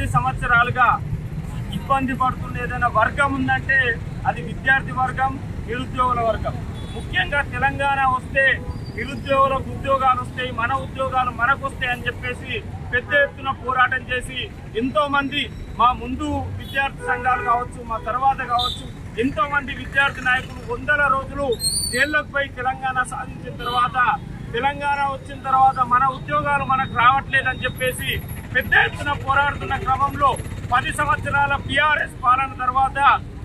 10 సంవత్సరాలుగా ఇబ్బంది పడుతున్న ఏదైనా వర్గం ఉందంటే అది విద్యార్థి వర్గం, నిరుద్యోగుల వర్గం. ముఖ్యంగా తెలంగాణ వస్తే నిరుద్యోగులకు ఉద్యోగాలు వస్తాయి, మన ఉద్యోగాలు మనకు వస్తాయి అని చెప్పేసి పెద్ద ఎత్తున పోరాటం చేసి ఎంతో మంది మా ముందు విద్యార్థి సంఘాలు కావచ్చు, మా తర్వాత కావచ్చు, ఎంతో మంది విద్యార్థి నాయకులు 100 రోజులు జైల్లోకి పోయి తెలంగాణ సాధించిన తర్వాత, తెలంగాణ వచ్చిన తర్వాత మన ఉద్యోగాలు మనకు రావట్లేదని చెప్పేసి పెద్ద ఎత్తున పోరాడుతున్న క్రమంలో 10 సంవత్సరాల బీఆర్ఎస్ పాలన తర్వాత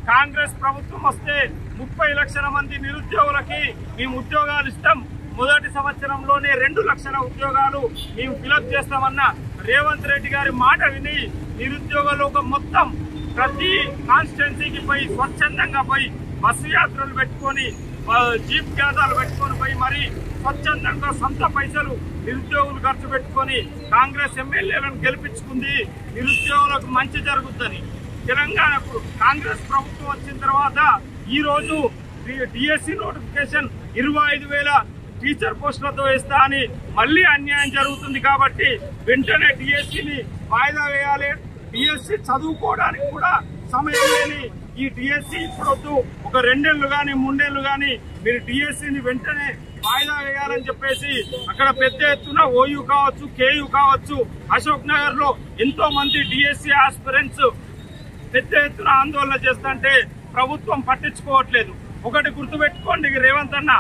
కాంగ్రెస్ ప్రభుత్వం వస్తే 30 లక్షల మంది నిరుద్యోగులకి మేము ఉద్యోగాలు ఇస్తాం, మొదటి సంవత్సరంలోనే 2 లక్షల ఉద్యోగాలు మేము ఫిలప్ చేస్తామన్న రేవంత్ రెడ్డి గారి మాట విని నిరుద్యోగ లోకం మొత్తం ప్రతి కాన్స్టిట్యున్సీకి పోయి స్వచ్ఛందంగా పోయి బస్సు యాత్రలు పెట్టుకొని జీప్ జాతాలు పెట్టుకొని పోయి మరి స్వచ్ఛందంగా సొంత పైసలు నిరుద్యోగులు ఖర్చు పెట్టుకొని కాంగ్రెస్ ఎమ్మెల్యేలను గెలిపించుకుంది. నిరుద్యోగులకు మంచి జరుగుతుంది. తెలంగాణకు కాంగ్రెస్ ప్రభుత్వం వచ్చిన తర్వాత ఈ రోజు డిఎస్సి నోటిఫికేషన్ 25,000 టీచర్ పోస్టులతో ఇస్తా అని మళ్ళీ అన్యాయం జరుగుతుంది. కాబట్టి వెంటనే డిఎస్సిని వాయిదా వేయాలి. డిఎస్సి చదువుకోవడానికి కూడా సమయం లేని ఈ డిఎస్సి ఇప్పుడొద్దు, ఒక 2 ఏళ్లు కానీ 3 ఏళ్లు కానీ మీరు డిఎస్సిని వెంటనే వాయిదా వేయాలని చెప్పేసి అక్కడ పెద్ద ఎత్తున ఓయూ కావచ్చు, కేయూ కావచ్చు, అశోక్ నగర్ లో ఎంతో మంది డిఎస్సి ఆస్పిరెంట్స్ పెద్ద ఎత్తున ఆందోళన చేస్తుంటే ప్రభుత్వం పట్టించుకోవట్లేదు. ఒకటి గుర్తుపెట్టుకోండి రేవంత్ అన్న,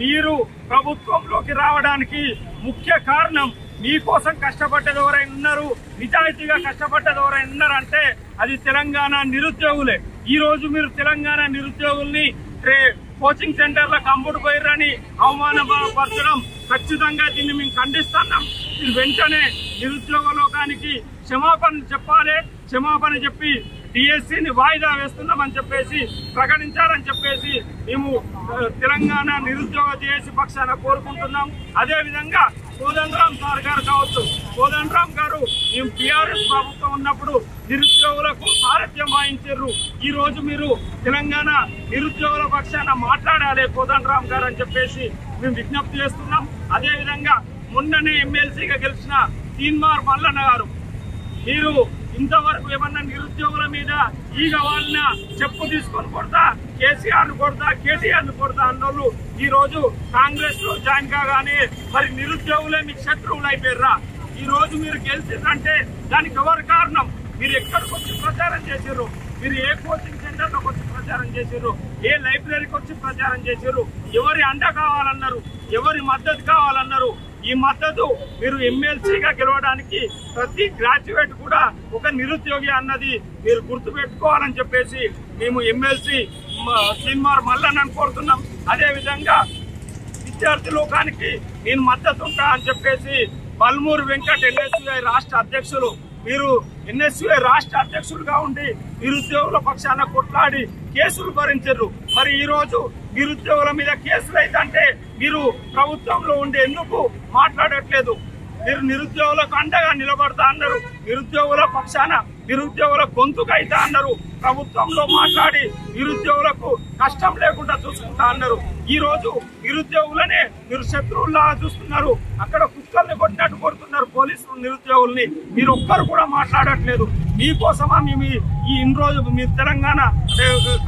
మీరు ప్రభుత్వంలోకి రావడానికి ముఖ్య కారణం మీకోసం కష్టపడ్డది ఎవరైనా ఉన్నారు, నిజాయితీగా కష్టపడ్డది ఎవరైనా ఉన్నారంటే అది తెలంగాణ నిరుద్యోగులే. ఈ రోజు మీరు తెలంగాణ నిరుద్యోగుల్ని కోచింగ్ సెంటర్లకు అమ్ముడుపోయారని అవమానపరచడం ఖచ్చితంగా దీన్ని మేము ఖండిస్తున్నాం. ఇది వెంటనే నిరుద్యోగ లోకానికి క్షమాపణ చెప్పాలి. క్షమాపణ చెప్పి డిఎస్సిని వాయిదా వేస్తున్నామని చెప్పేసి ప్రకటించాలని చెప్పేసి మేము తెలంగాణ నిరుద్యోగ జేఏసీ పక్షాన కోరుకుంటున్నాం. అదేవిధంగా కోదండరాం సార్ గారు కావచ్చు, కోదండరాం గారు మేము టీఆర్ఎస్ ప్రభుత్వం ఉన్నప్పుడు నిరుద్యోగులకు సారథ్యం వహించారు. ఈ రోజు మీరు తెలంగాణ నిరుద్యోగుల పక్షాన మాట్లాడాలి కోదండరాం గారు అని చెప్పేసి మేము విజ్ఞప్తి చేస్తున్నాం. అదేవిధంగా మొన్ననే ఎమ్మెల్సీగా గెలిచిన తీన్మార్ మల్లన్న గారు, మీరు ఇంతవరకు ఏమన్నా నిరుద్యోగుల మీద ఈగ వాళ్ళ చెప్పు తీసుకొని కొడతా, కేసీఆర్ ను కొడతా, కేటీఆర్ ను కొడతా అన్నోళ్ళు ఈ రోజు కాంగ్రెస్ లో జాయిన్ కాగానే మరి నిరుద్యోగులే మీకు శత్రువులు అయిపోయారా? ఈ రోజు మీరు గెలిచిందంటే దానికి ఎవరు కారణం? మీరు ఎక్కడికి వచ్చి ప్రచారం చేశారు? మీరు ఏ కోచింగ్ సెంటర్ లోకి వచ్చి ప్రచారం చేశారు? ఏ లైబ్రరీకి వచ్చి ప్రచారం చేశారు? ఎవరి అండ కావాలన్నారు? ఎవరి మద్దతు కావాలన్నారు? ఈ మద్దతు మీరు ఎమ్మెల్సీగా గెలవడానికి ప్రతి గ్రాడ్యుయేట్ కూడా ఒక నిరుద్యోగి అన్నది మీరు గుర్తుపెట్టుకోవాలని చెప్పేసి మేము ఎమ్మెల్సీ తీన్మార్ మల్లన్నను కోరుతున్నాం. అదేవిధంగా విద్యార్థి లోకానికి నేను మద్దతు ఉంటా అని చెప్పేసి బల్మూరు వెంకట్ ఎన్ఎస్యుఐ రాష్ట్ర అధ్యక్షులు, మీరు ఎన్ఎస్యుఐ రాష్ట్ర అధ్యక్షులుగా ఉండి నిరుద్యోగుల పక్షాన కొట్లాడి కేసులు భరించారు. మరి ఈ రోజు నిరుద్యోగుల మీద కేసులు అయితే మీరు ప్రభుత్వంలో ఉండి ఎందుకు మాట్లాడట్లేదు? మీరు నిరుద్యోగులకు అండగా నిలబడతా అన్నారు, నిరుద్యోగుల పక్షాన నిరుద్యోగుల గొంతుకు అయితే అన్నారు, ప్రభుత్వంలో మాట్లాడి నిరుద్యోగులకు కష్టం లేకుండా చూసుకుంటా అన్నారు. ఈ రోజు నిరుద్యోగులనే మీరు శత్రువుల్లాగా చూస్తున్నారు. అక్కడ కుక్కల్ని కొట్టినట్టు కొడుతున్నారు పోలీసులు నిరుద్యోగుల్ని. మీరు ఒక్కరు కూడా మాట్లాడట్లేదు. మీకోసమా మేము ఈ ఇన్ని రోజు మీ తెలంగాణ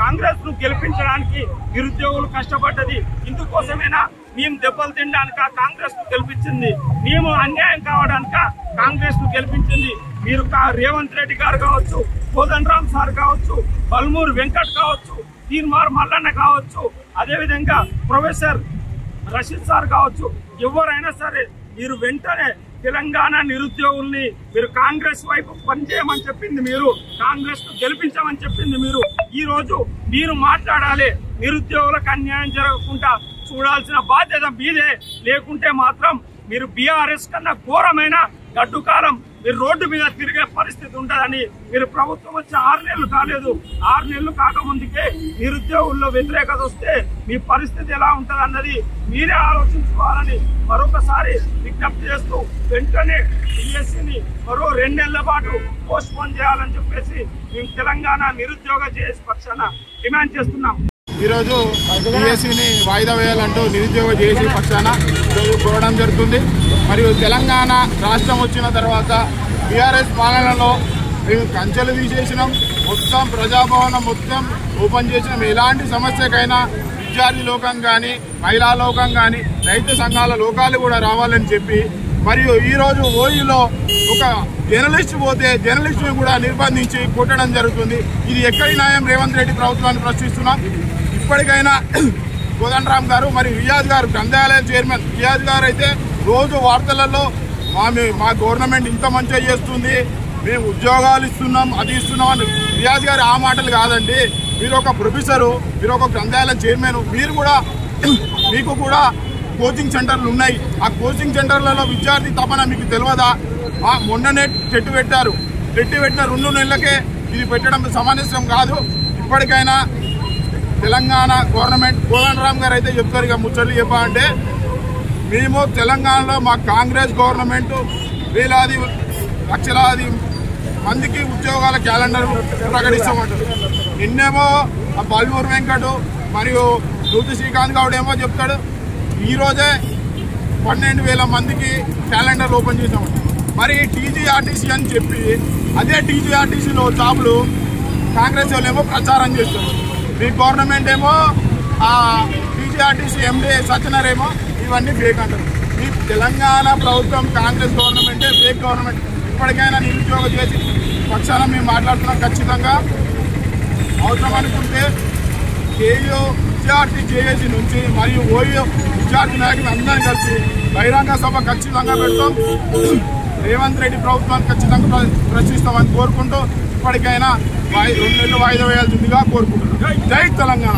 కాంగ్రెస్ ను గెలిపించడానికి నిరుద్యోగులు కష్టపడ్డది ఇందుకోసమేనా? మేము దెబ్బలు తినడానిక కాంగ్రెస్ ను గెలిపించింది? మేము అన్యాయం కావడానిక కాంగ్రెస్ ను గెలిపించింది? మీరు రేవంత్ రెడ్డి గారు కావచ్చు, కోదండరాం సార్ కావచ్చు, బల్మూరు వెంకట్ కావచ్చు, తీన్మార్ మల్లన్న కావచ్చు, అదేవిధంగా ప్రొఫెసర్ రషీద్ సార్ కావచ్చు, ఎవరైనా సరే మీరు వెంటనే తెలంగాణ నిరుద్యోగుల్ని మీరు కాంగ్రెస్ వైపు పనిచేయమని చెప్పింది మీరు, కాంగ్రెస్ ను గెలిపించమని చెప్పింది మీరు. ఈ రోజు మీరు మాట్లాడాలి. నిరుద్యోగులకు అన్యాయం జరగకుండా చూడాల్సిన బాధ్యత మీదే. లేకుంటే మాత్రం మీరు బీఆర్ఎస్ కన్నా ఘోరమైన గడ్డు కాలం మీరు రోడ్డు మీద తిరిగే పరిస్థితి ఉంటుందని మీరు ప్రభుత్వం వచ్చి 6 నెలలు కాలేదు. 6 నెలలు కాకముందుకే నిరుద్యోగుల్లో వ్యతిరేకత వస్తే మీ పరిస్థితి ఎలా ఉంటుంది అన్నది మీరే ఆలోచించుకోవాలని మరొకసారి విజ్ఞప్తి చేస్తూ వెంటనే డిఎస్సిని మరో 2 నెలల పాటు పోస్ట్ పోన్ చేయాలని చెప్పేసి మేము తెలంగాణ నిరుద్యోగ జేఏసీ పక్షాన డిమాండ్ చేస్తున్నాం. ఈరోజు డిఎస్సిని వాయిదా వేయాలంటూ నిరుద్యోగ జేఏసీ పక్షాన ఈరోజు కోరడం జరుగుతుంది. మరియు తెలంగాణ రాష్ట్రం వచ్చిన తర్వాత బీఆర్ఎస్ పాలనలో మేము కంచెలు తీసేసినాం, మొత్తం ప్రజాభవనం మొత్తం ఓపెన్ చేసినాం. ఎలాంటి సమస్యకైనా విద్యార్థి లోకం కానీ, మహిళా లోకం కానీ, రైతు సంఘాల లోకాలు కూడా రావాలని చెప్పి, మరియు ఈరోజు ఓయూలో ఒక జర్నలిస్ట్ పోతే జర్నలిస్టును కూడా నిర్బంధించి కొట్టడం జరుగుతుంది. ఇది ఎక్కడి న్యాయం? రేవంత్ రెడ్డి ప్రభుత్వాన్ని ప్రశ్నిస్తున్నాం. ఇప్పటికైనా కోదండరామ్ గారు మరియు రియాజ్ గారు, గ్రంథాలయ చైర్మన్ రియాజ్ గారు అయితే రోజు వార్తలలో మా గవర్నమెంట్ ఇంత మంచిగా చేస్తుంది, మేము ఉద్యోగాలు ఇస్తున్నాం, అది ఇస్తున్నాం అని. రియాజ్ గారు ఆ మాటలు కాదండి. మీరు ఒక ప్రొఫెసరు, మీరు ఒక గ్రంథాలయ చైర్మన్, మీరు కూడా మీకు కూడా కోచింగ్ సెంటర్లు ఉన్నాయి. ఆ కోచింగ్ సెంటర్లలో విద్యార్థి తపన మీకు తెలియదా? మొన్ననే టెట్టు పెట్టారు. టెట్టు పెట్టిన 2 నెలలకే ఇది పెట్టడం సమంజసం కాదు. ఇప్పటికైనా తెలంగాణ గవర్నమెంట్, కోదండరామ్ గారు అయితే చెప్తారు, ఇక ముచ్చట్లు చెప్పాలంటే మేము తెలంగాణలో మా కాంగ్రెస్ గవర్నమెంట్ వేలాది లక్షలాది మందికి ఉద్యోగాల క్యాలెండర్ ప్రకటిస్తామంటారు. నిన్నేమో బల్మూరు వెంకట్ మరియు నూతి శ్రీకాంత్ గౌడ్ ఏమో చెప్తాడు, ఈరోజే 12,000 మందికి క్యాలెండర్ ఓపెన్ చేసామంట. మరి టీజీఆర్టీసీ అని చెప్పి అదే టీజీఆర్టీసీలో జాబులు కాంగ్రెస్ వాళ్ళు ఏమో ప్రచారం చేస్తారు. మీ గవర్నమెంట్ ఏమో టీజీఆర్టీసీ ఎండీ సత్యనారాయణ ఏమో ఇవన్నీ ఫేక్ అంటారు. ఈ తెలంగాణ ప్రభుత్వం కాంగ్రెస్ గవర్నమెంటే ఫేక్ గవర్నమెంట్. ఇప్పటికైనా నిరుద్యోగ చేసి పక్షాన మేము మాట్లాడుతున్నాం. ఖచ్చితంగా అవసరం అనుకుంటే విద్యార్థి జేఏసీ నుంచి మరియు ఓయూ విద్యార్థి నాయకులు అందరినీ కలిసి బహిరంగ సభ ఖచ్చితంగా పెడతాం. రేవంత్ రెడ్డి ప్రభుత్వాన్ని ఖచ్చితంగా ప్రశ్నిస్తామని కోరుకుంటూ ఇప్పటికైనా 2 నెలలు వాయిదా వేయాల్సిందిగా కోరుకుంటున్నాం. జై తెలంగాణ.